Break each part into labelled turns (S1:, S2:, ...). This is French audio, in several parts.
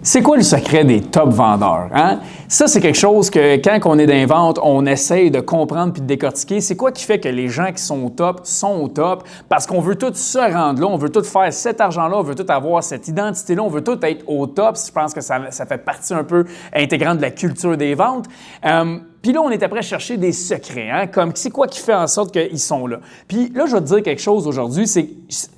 S1: C'est quoi le secret des top vendeurs? Hein? Ça, c'est quelque chose que quand on est dans les ventes, on essaye de comprendre puis de décortiquer. C'est quoi qui fait que les gens qui sont au top? Parce qu'on veut tous se rendre là, on veut tous faire cet argent-là, on veut tous avoir cette identité-là, on veut tous être au top. Je pense que ça fait partie un peu intégrante de la culture des ventes. Puis là, on est après chercher des secrets, hein? Comme c'est quoi qui fait en sorte qu'ils sont là. Puis là, je vais te dire quelque chose aujourd'hui, c'est que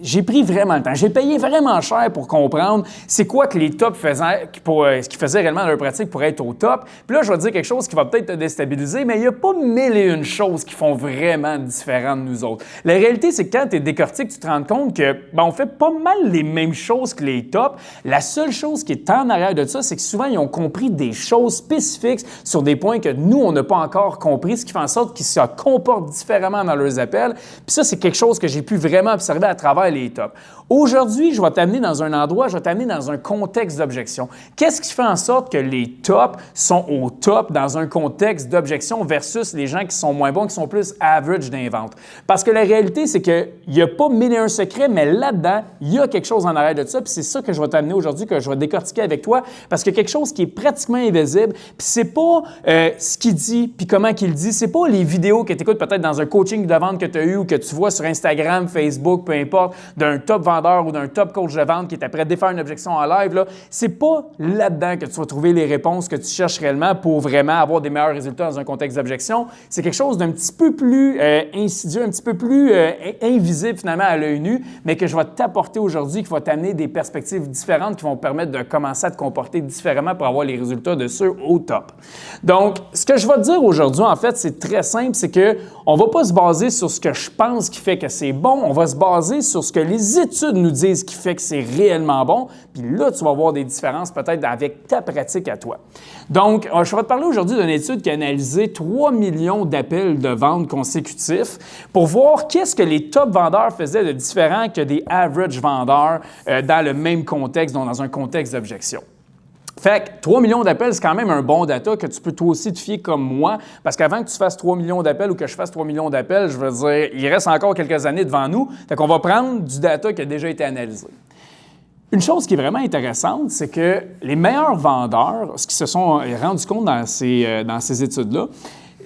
S1: j'ai pris vraiment le temps. J'ai payé vraiment cher pour comprendre c'est quoi que les tops faisaient, ce qu'ils faisaient réellement dans leur pratique pour être au top. Puis là, je vais te dire quelque chose qui va peut-être te déstabiliser, mais il n'y a pas mille et une choses qui font vraiment différent de nous autres. La réalité, c'est que quand tu es décortique, tu te rends compte que on fait pas mal les mêmes choses que les tops. La seule chose qui est en arrière de ça, c'est que souvent, ils ont compris des choses spécifiques sur des points que nous, on n'a pas encore compris, ce qui fait en sorte qu'ils se comportent différemment dans leurs appels. Puis ça, c'est quelque chose que j'ai pu vraiment observer à travers les tops. Aujourd'hui, je vais t'amener dans un endroit, je vais t'amener dans un contexte d'objection. Qu'est-ce qui fait en sorte que les tops sont au top dans un contexte d'objection versus les gens qui sont moins bons, qui sont plus average dans les ventes? Parce que la réalité, c'est qu'il n'y a pas mille et un secrets, mais là-dedans, il y a quelque chose en arrière de ça. Puis c'est ça que je vais t'amener aujourd'hui, que je vais décortiquer avec toi, parce qu'il y a quelque chose qui est pratiquement invisible. Puis c'est pas ce qu'il dit, puis comment qu'il dit. C'est pas les vidéos que tu écoutes peut-être dans un coaching de vente que tu as eu ou que tu vois sur Instagram, Facebook, peu importe, d'un top vendeur ou d'un top coach de vente qui est après défaire une objection en live. Là. C'est pas là-dedans que tu vas trouver les réponses que tu cherches réellement pour vraiment avoir des meilleurs résultats dans un contexte d'objection. C'est quelque chose d'un petit peu plus insidieux, un petit peu plus invisible finalement à l'œil nu, mais que je vais t'apporter aujourd'hui, qui va t'amener des perspectives différentes qui vont te permettre de commencer à te comporter différemment pour avoir les résultats de ceux au top. Donc, ce que je vais te dire aujourd'hui, en fait, c'est très simple, c'est qu'on ne va pas se baser sur ce que je pense qui fait que c'est bon, on va se baser sur ce que les études nous disent qui fait que c'est réellement bon, puis là, tu vas voir des différences peut-être avec ta pratique à toi. Donc, je vais te parler aujourd'hui d'une étude qui a analysé 3 millions d'appels de vente consécutifs pour voir qu'est-ce que les top vendeurs faisaient de différent que des average vendeurs dans le même contexte, donc dans un contexte d'objection. Fait que 3 millions d'appels, c'est quand même un bon data que tu peux toi aussi te fier comme moi, parce qu'avant que tu fasses 3 millions d'appels ou que je fasse 3 millions d'appels, je veux dire, il reste encore quelques années devant nous. Fait qu'on va prendre du data qui a déjà été analysé. Une chose qui est vraiment intéressante, c'est que les meilleurs vendeurs, ce qu'ils se sont rendus compte dans ces études-là,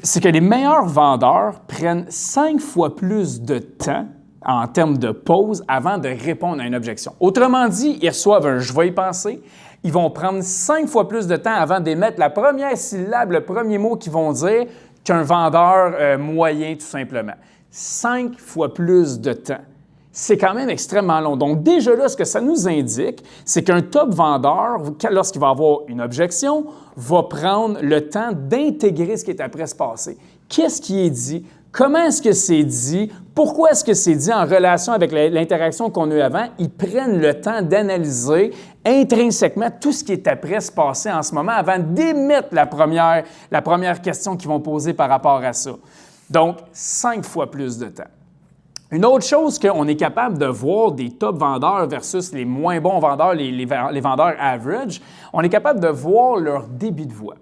S1: c'est que les meilleurs vendeurs prennent 5 fois plus de temps en termes de pause avant de répondre à une objection. Autrement dit, ils reçoivent un « je vais y penser ». Ils vont prendre 5 fois plus de temps avant d'émettre la première syllabe, le premier mot qu'ils vont dire qu'un vendeur moyen, tout simplement. 5 fois plus de temps. C'est quand même extrêmement long. Donc, déjà là, ce que ça nous indique, c'est qu'un top vendeur, lorsqu'il va avoir une objection, va prendre le temps d'intégrer ce qui est après se passer. Qu'est-ce qui est dit? Comment est-ce que c'est dit? Pourquoi est-ce que c'est dit en relation avec l'interaction qu'on a eue avant? Ils prennent le temps d'analyser intrinsèquement tout ce qui est après se passer en ce moment avant d'émettre la première question qu'ils vont poser par rapport à ça. Donc, 5 fois plus de temps. Une autre chose qu'on est capable de voir des top vendeurs versus les moins bons vendeurs, les vendeurs average, on est capable de voir leur débit de voix.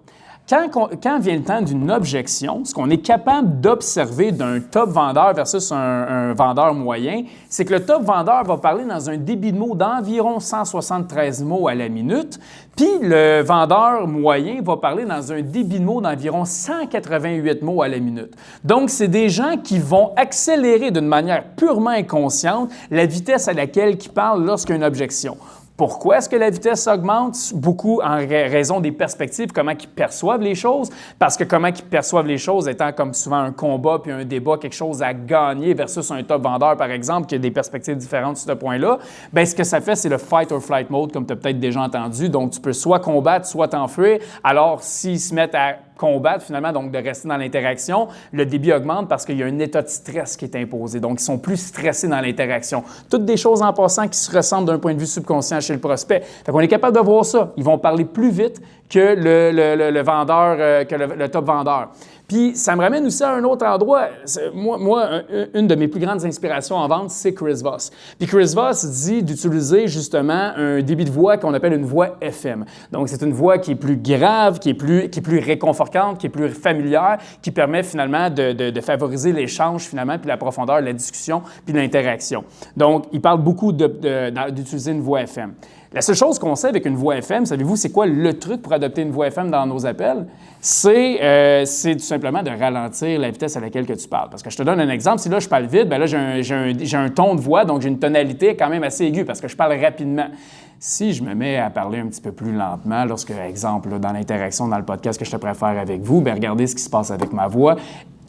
S1: Quand vient le temps d'une objection, ce qu'on est capable d'observer d'un top vendeur versus un vendeur moyen, c'est que le top vendeur va parler dans un débit de mots d'environ 173 mots à la minute, puis le vendeur moyen va parler dans un débit de mots d'environ 188 mots à la minute. Donc, c'est des gens qui vont accélérer d'une manière purement inconsciente la vitesse à laquelle ils parlent lorsqu'il y a une objection. Pourquoi est-ce que la vitesse augmente? Beaucoup en raison des perspectives, comment ils perçoivent les choses, parce que comment ils perçoivent les choses étant comme souvent un combat puis un débat, quelque chose à gagner versus un top vendeur, par exemple, qui a des perspectives différentes sur ce point-là, bien, ce que ça fait, c'est le fight or flight mode, comme tu as peut-être déjà entendu. Donc, tu peux soit combattre, soit t'enfuir. Alors, s'ils se mettent à combattre, finalement, donc de rester dans l'interaction, le débit augmente parce qu'il y a un état de stress qui est imposé. Donc, ils sont plus stressés dans l'interaction. Toutes des choses en passant qui se ressemblent d'un point de vue subconscient chez le prospect. Fait qu'on est capable de voir ça. Ils vont parler plus vite que le vendeur, que le top vendeur. Puis, ça me ramène aussi à un autre endroit. Moi, une de mes plus grandes inspirations en vente, c'est Chris Voss. Puis Chris Voss dit d'utiliser justement un débit de voix qu'on appelle une voix FM. Donc, c'est une voix qui est plus grave, qui est plus réconfortante, qui est plus familière, qui permet finalement de favoriser l'échange finalement, puis la profondeur de la discussion, puis l'interaction. Donc, il parle beaucoup d'utiliser une voix FM. La seule chose qu'on sait avec une voix FM, savez-vous, c'est quoi le truc pour adopter une voix FM dans nos appels? C'est tout simplement de ralentir la vitesse à laquelle que tu parles. Parce que je te donne un exemple, si là je parle vite, bien là j'ai un ton de voix, donc j'ai une tonalité quand même assez aiguë parce que je parle rapidement. Si je me mets à parler un petit peu plus lentement, lorsque, exemple, là, dans l'interaction, dans le podcast que je te préfère avec vous, bien regardez ce qui se passe avec ma voix.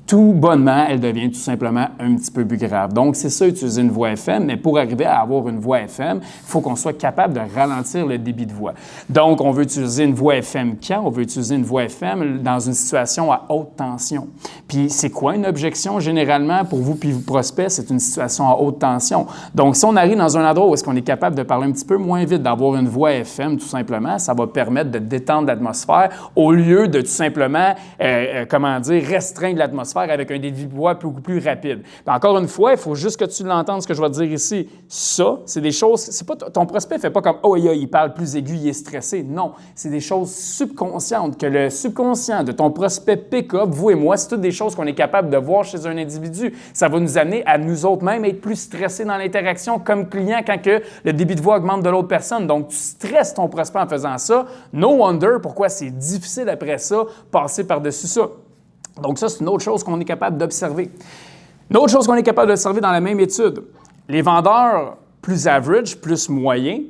S1: Tout bonnement, elle devient tout simplement un petit peu plus grave. Donc, c'est ça, utiliser une voix FM, mais pour arriver à avoir une voix FM, il faut qu'on soit capable de ralentir le débit de voix. Donc, on veut utiliser une voix FM quand? On veut utiliser une voix FM dans une situation à haute tension. Puis, c'est quoi une objection, généralement, pour vous puis vos prospects? C'est une situation à haute tension. Donc, si on arrive dans un endroit où est-ce qu'on est capable de parler un petit peu moins vite, d'avoir une voix FM, tout simplement, ça va permettre de détendre l'atmosphère au lieu de tout simplement, restreindre l'atmosphère avec un débit de voix beaucoup plus rapide. Puis encore une fois, il faut juste que tu l'entendes, ce que je vais te dire ici. Ça, c'est des choses, c'est pas ton prospect ne fait pas comme « Oh, il parle plus aigu, il est stressé ». Non, c'est des choses subconscientes, que le subconscient de ton prospect pick up, vous et moi, c'est toutes des choses qu'on est capable de voir chez un individu. Ça va nous amener à nous autres mêmes être plus stressés dans l'interaction comme client quand que le débit de voix augmente de l'autre personne. Donc, tu stresses ton prospect en faisant ça. No wonder pourquoi c'est difficile après ça, passer par-dessus ça. Donc ça, c'est une autre chose qu'on est capable d'observer. Une autre chose qu'on est capable d'observer dans la même étude, les vendeurs plus average, plus moyens,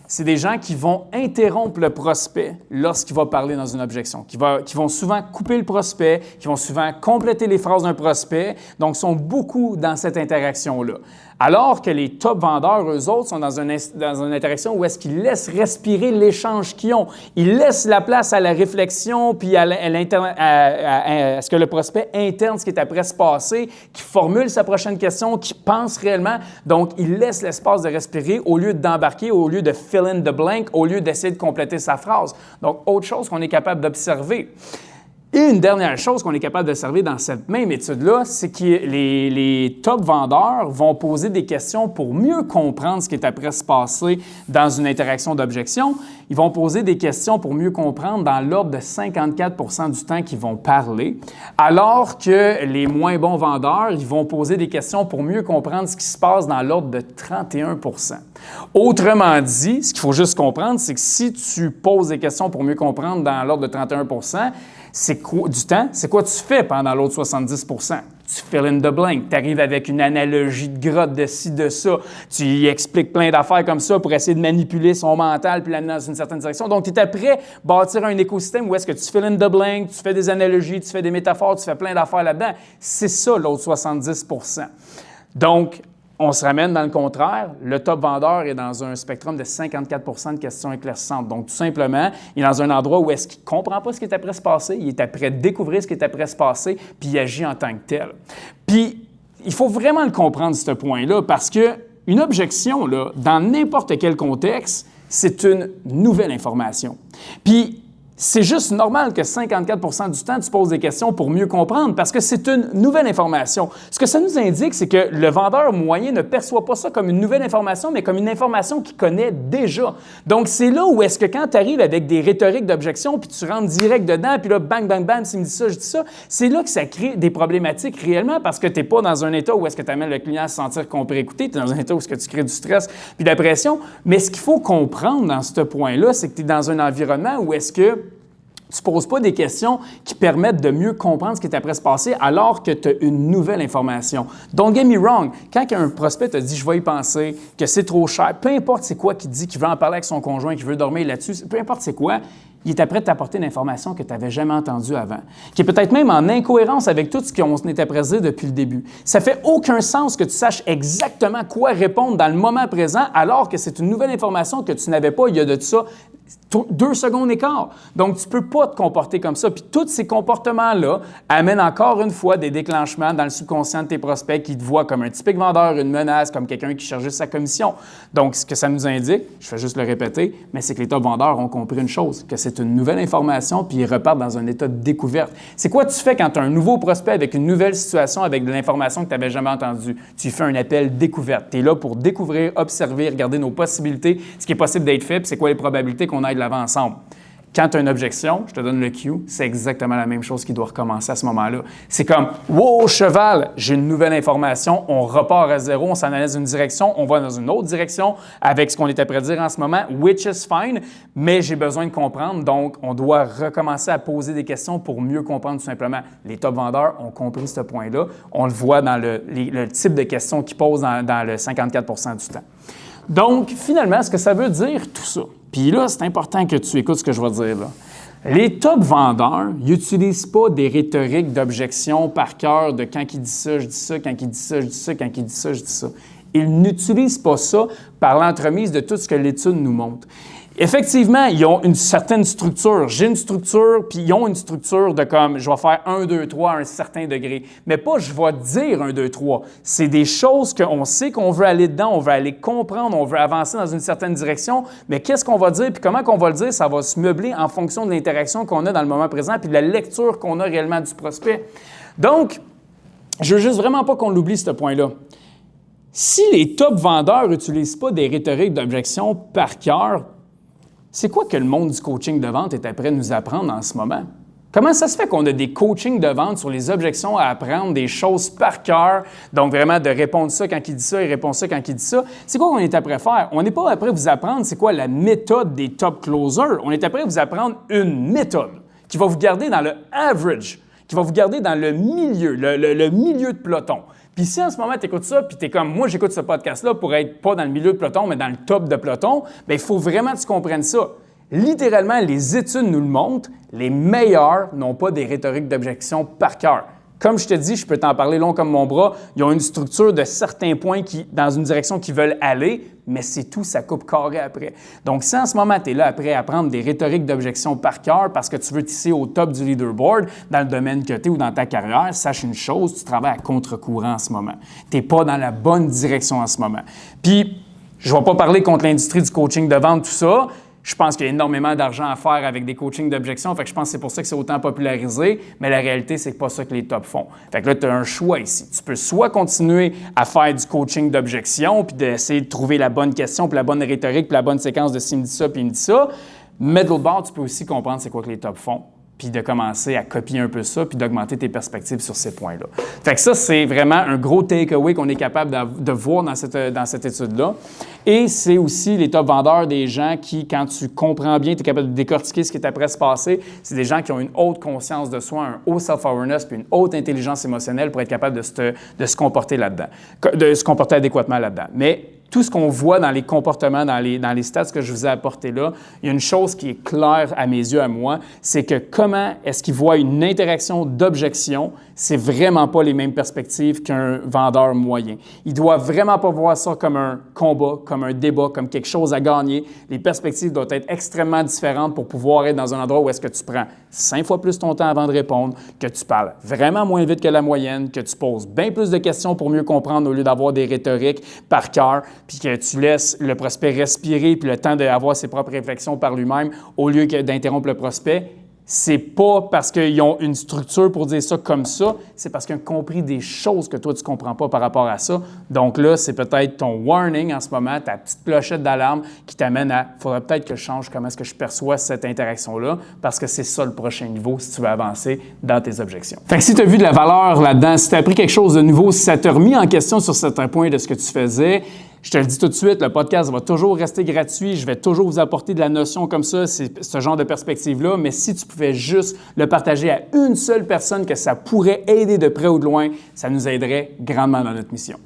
S1: c'est des gens qui vont interrompre le prospect lorsqu'il va parler dans une objection, qui vont souvent couper le prospect, qui vont souvent compléter les phrases d'un prospect, donc sont beaucoup dans cette interaction-là. Alors que les top vendeurs, eux autres, sont dans une interaction où est-ce qu'ils laissent respirer l'échange qu'ils ont. Ils laissent la place à la réflexion, puis à ce que le prospect interne ce qui est après se passer, qui formule sa prochaine question, qui pense réellement. Donc, ils laissent l'espace de respirer au lieu d'embarquer, au lieu de fill in the blank, au lieu d'essayer de compléter sa phrase. Donc, autre chose qu'on est capable d'observer. Et une dernière chose qu'on est capable d'observer dans cette même étude-là, c'est que les top vendeurs vont poser des questions pour mieux comprendre ce qui est après se passer dans une interaction d'objection. Ils vont poser des questions pour mieux comprendre dans l'ordre de 54 du temps qu'ils vont parler, alors que les moins bons vendeurs, ils vont poser des questions pour mieux comprendre ce qui se passe dans l'ordre de 31 Autrement dit, ce qu'il faut juste comprendre, c'est que si tu poses des questions pour mieux comprendre dans l'ordre de 31 c'est quoi du temps? C'est quoi tu fais pendant l'autre 70 Tu fill in the blank. Tu arrives avec une analogie de grotte de ci, de ça. Tu y expliques plein d'affaires comme ça pour essayer de manipuler son mental puis l'amener dans une certaine direction. Donc, tu es après bâtir un écosystème où est-ce que tu fill in the blank, tu fais des analogies, tu fais des métaphores, tu fais plein d'affaires là-dedans. C'est ça, l'autre 70 Donc, on se ramène dans le contraire. Le top vendeur est dans un spectrum de 54 de questions éclaircissantes. Donc, tout simplement, il est dans un endroit où est-ce qu'il ne comprend pas ce qui est après se passer, il est après découvrir ce qui est après se passer, puis il agit en tant que tel. Puis, il faut vraiment le comprendre, ce point-là, parce qu'une objection, là, dans n'importe quel contexte, c'est une nouvelle information. Puis, c'est juste normal que 54 du temps, tu poses des questions pour mieux comprendre parce que c'est une nouvelle information. Ce que ça nous indique, c'est que le vendeur moyen ne perçoit pas ça comme une nouvelle information, mais comme une information qu'il connaît déjà. Donc, c'est là où est-ce que quand tu arrives avec des rhétoriques d'objection, puis tu rentres direct dedans, puis là, bang, bang, bang, s'il me dit ça, je dis ça, c'est là que ça crée des problématiques réellement parce que tu n'es pas dans un état où est-ce que tu amènes le client à se sentir compris, écouté, tu es dans un état où est-ce que tu crées du stress puis de la pression. Mais ce qu'il faut comprendre dans ce point-là, c'est que tu es dans un environnement où est-ce que tu ne poses pas des questions qui permettent de mieux comprendre ce qui est après se passer alors que tu as une nouvelle information. Don't get me wrong, quand un prospect te dit « je vais y penser », que c'est trop cher, peu importe c'est quoi qu'il dit, qu'il veut en parler avec son conjoint, qu'il veut dormir là-dessus, peu importe c'est quoi, il est prêt de t'apporter une information que tu n'avais jamais entendue avant, qui est peut-être même en incohérence avec tout ce qu'on s'était présenté depuis le début. Ça ne fait aucun sens que tu saches exactement quoi répondre dans le moment présent alors que c'est une nouvelle information que tu n'avais pas il y a de ça 2 secondes écart. Donc, tu ne peux pas te comporter comme ça. Puis tous ces comportements-là amènent encore une fois des déclenchements dans le subconscient de tes prospects qui te voient comme un typique vendeur, une menace, comme quelqu'un qui cherche juste sa commission. Donc, ce que ça nous indique, je vais juste le répéter, mais c'est que les top vendeurs ont compris une chose, que c'est une nouvelle information puis ils repartent dans un état de découverte. C'est quoi tu fais quand tu as un nouveau prospect avec une nouvelle situation, avec de l'information que tu n'avais jamais entendue? Tu fais un appel découverte. Tu es là pour découvrir, observer, regarder nos possibilités, ce qui est possible d'être fait, puis c'est quoi les probabilités qu'on aille de l'avant ensemble. Quand tu as une objection, je te donne le cue, c'est exactement la même chose qui doit recommencer à ce moment-là. C'est comme « Wow, cheval, j'ai une nouvelle information, on repart à zéro, on s'analyse une direction, on va dans une autre direction avec ce qu'on était prêt à dire en ce moment, which is fine, mais j'ai besoin de comprendre, donc on doit recommencer à poser des questions pour mieux comprendre tout simplement. » Les top vendeurs ont compris ce point-là. On le voit dans le type de questions qu'ils posent dans le 54 % du temps. Donc, finalement, ce que ça veut dire tout ça, puis là, c'est important que tu écoutes ce que je vais dire là. Les top vendeurs, ils n'utilisent pas des rhétoriques d'objection par cœur de quand il dit ça, je dis ça, quand il dit ça, je dis ça, quand il dit ça, je dis ça. Ils n'utilisent pas ça par l'entremise de tout ce que l'étude nous montre. Effectivement, ils ont une certaine structure. J'ai une structure, puis ils ont une structure de comme, je vais faire 1, 2, 3 à un certain degré. Mais pas je vais dire 1, 2, 3. C'est des choses qu'on sait qu'on veut aller dedans, on veut aller comprendre, on veut avancer dans une certaine direction. Mais qu'est-ce qu'on va dire, puis comment qu'on va le dire, ça va se meubler en fonction de l'interaction qu'on a dans le moment présent, puis de la lecture qu'on a réellement du prospect. Donc, je veux juste vraiment pas qu'on l'oublie, ce point-là. Si les top vendeurs n'utilisent pas des rhétoriques d'objection par cœur, c'est quoi que le monde du coaching de vente est après nous apprendre en ce moment? Comment ça se fait qu'on a des coachings de vente sur les objections à apprendre, des choses par cœur, donc vraiment de répondre ça quand il dit ça et répondre ça quand il dit ça? C'est quoi qu'on est après faire? On n'est pas après vous apprendre c'est quoi la méthode des top closers. On est après vous apprendre une méthode qui va vous garder dans le average, qui va vous garder dans le milieu, le milieu de peloton. Puis si en ce moment, tu écoutes ça, puis tu es comme, moi, j'écoute ce podcast-là pour être pas dans le milieu de peloton, mais dans le top de peloton, bien, il faut vraiment que tu comprennes ça. Littéralement, les études nous le montrent, les meilleurs n'ont pas des rhétoriques d'objection par cœur. Comme je te dis, je peux t'en parler long comme mon bras, ils ont une structure de certains points dans une direction qu'ils veulent aller, mais c'est tout, ça coupe carré après. Donc, si en ce moment, tu es là après à apprendre des rhétoriques d'objection par cœur parce que tu veux tisser au top du leaderboard dans le domaine que tu es ou dans ta carrière, sache une chose, tu travailles à contre-courant en ce moment. Tu n'es pas dans la bonne direction en ce moment. Puis, je ne vais pas parler contre l'industrie du coaching de vente, tout ça. Je pense qu'il y a énormément d'argent à faire avec des coachings d'objection. Fait que je pense que c'est pour ça que c'est autant popularisé, mais la réalité, c'est que pas ça que les tops font. Fait que là, tu as un choix ici. Tu peux soit continuer à faire du coaching d'objection, puis d'essayer de trouver la bonne question, puis la bonne rhétorique, puis la bonne séquence de s'il me dit ça, puis il me dit ça. Mais de l'autre bord, tu peux aussi comprendre c'est quoi que les tops font, puis de commencer à copier un peu ça, puis d'augmenter tes perspectives sur ces points-là. Fait que ça, c'est vraiment un gros take-away qu'on est capable de voir dans cette étude-là. Et c'est aussi les top vendeurs des gens qui, quand tu comprends bien, tu es capable de décortiquer ce qui est après se passer, c'est des gens qui ont une haute conscience de soi, un haut self-awareness, puis une haute intelligence émotionnelle pour être capable de se comporter là-dedans, de se comporter adéquatement là-dedans. Mais tout ce qu'on voit dans les comportements, dans les stats que je vous ai apportés là, il y a une chose qui est claire à mes yeux, à moi, c'est que comment est-ce qu'ils voient une interaction d'objection, c'est vraiment pas les mêmes perspectives qu'un vendeur moyen. Ils doivent vraiment pas voir ça comme un combat, comme un débat, comme quelque chose à gagner. Les perspectives doivent être extrêmement différentes pour pouvoir être dans un endroit où est-ce que tu prends 5 fois plus ton temps avant de répondre, que tu parles vraiment moins vite que la moyenne, que tu poses bien plus de questions pour mieux comprendre au lieu d'avoir des rhétoriques par cœur, puis que tu laisses le prospect respirer puis le temps d'avoir ses propres réflexions par lui-même au lieu d'interrompre le prospect. C'est pas parce qu'ils ont une structure pour dire ça comme ça, c'est parce qu'ils ont compris des choses que toi, tu ne comprends pas par rapport à ça. Donc là, c'est peut-être ton warning en ce moment, ta petite clochette d'alarme qui t'amène à « il faudrait peut-être que je change comment est-ce que je perçois cette interaction-là » parce que c'est ça le prochain niveau si tu veux avancer dans tes objections. Fait que si tu as vu de la valeur là-dedans, si tu as appris quelque chose de nouveau, si ça t'a remis en question sur certains points de ce que tu faisais, je te le dis tout de suite, le podcast va toujours rester gratuit. Je vais toujours vous apporter de la notion comme ça, c'est ce genre de perspective-là. Mais si tu pouvais juste le partager à une seule personne que ça pourrait aider de près ou de loin, ça nous aiderait grandement dans notre mission.